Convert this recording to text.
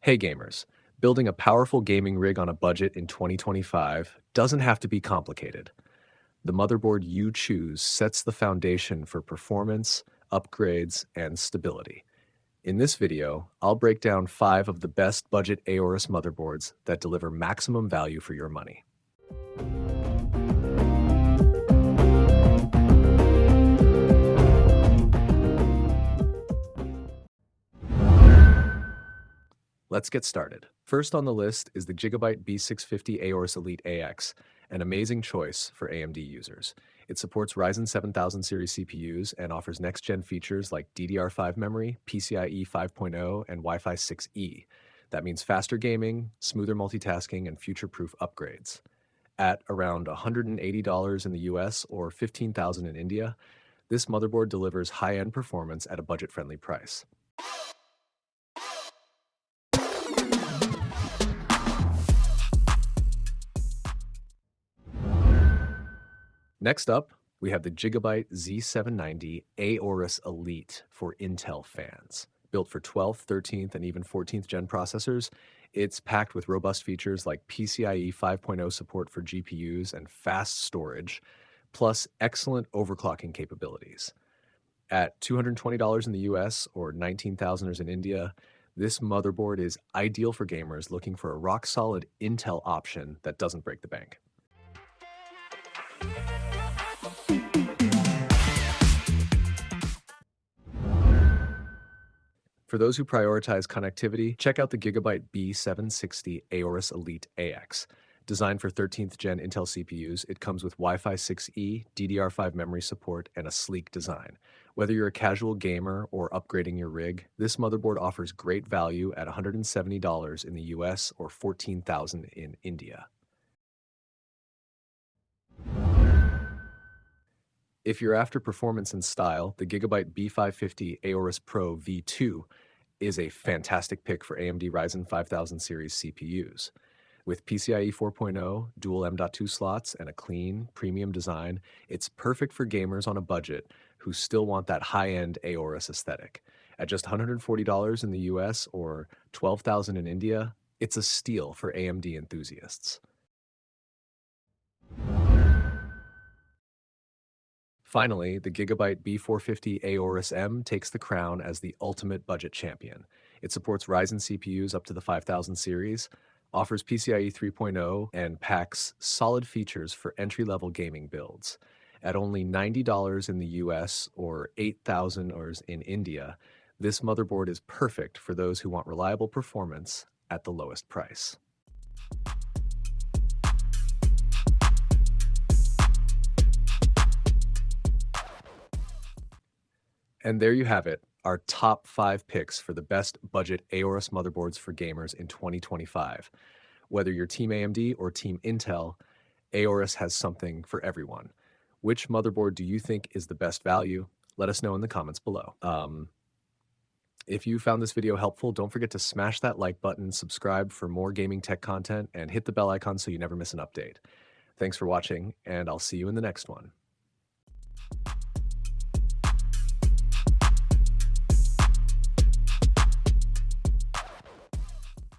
Hey gamers, building a powerful gaming rig on a budget in 2025 doesn't have to be complicated. The motherboard you choose sets the foundation for performance, upgrades, and stability. In this video, I'll break down 5 of the best budget AORUS motherboards that deliver maximum value for your money. Let's get started. First on the list is the GIGABYTE B650 AORUS ELITE AX, an amazing choice for AMD users. It supports Ryzen 7000 series CPUs and offers next-gen features like DDR5 memory, PCIe 5.0, and Wi-Fi 6E. That means faster gaming, smoother multitasking, and future-proof upgrades. At around $180 in the US or $15,000 in India, this motherboard delivers high-end performance at a budget-friendly price. Next up, we have the GIGABYTE Z790 AORUS ELITE for Intel fans. Built for 12th, 13th, and even 14th gen processors, it's packed with robust features like PCIe 5.0 support for GPUs and fast storage, plus excellent overclocking capabilities. At $220 in the US or $19,000 in India, this motherboard is ideal for gamers looking for a rock-solid Intel option that doesn't break the bank. For those who prioritize connectivity, check out the GIGABYTE B760 AORUS ELITE AX. Designed for 13th gen Intel CPUs, it comes with Wi-Fi 6E, DDR5 memory support, and a sleek design. Whether you're a casual gamer or upgrading your rig, this motherboard offers great value at $170 in the US or $14,000 in India. If you're after performance and style, the GIGABYTE B550 AORUS Pro V2 is a fantastic pick for AMD Ryzen 5000 series CPUs. With PCIe 4.0, dual M.2 slots, and a clean, premium design, it's perfect for gamers on a budget who still want that high-end AORUS aesthetic. At just $140 in the US or $12,000 in India, it's a steal for AMD enthusiasts. Finally, the GIGABYTE B450 AORUS M takes the crown as the ultimate budget champion. It supports Ryzen CPUs up to the 5000 series, offers PCIe 3.0, and packs solid features for entry-level gaming builds. At only $90 in the US or $8,000 in India, this motherboard is perfect for those who want reliable performance at the lowest price. And there you have it, our top 5 picks for the best budget AORUS motherboards for gamers in 2025. Whether you're Team AMD or Team Intel, AORUS has something for everyone. Which motherboard do you think is the best value? Let us know in the comments below. If you found this video helpful, don't forget to smash that like button, subscribe for more gaming tech content, and hit the bell icon so you never miss an update. Thanks for watching, and I'll see you in the next one.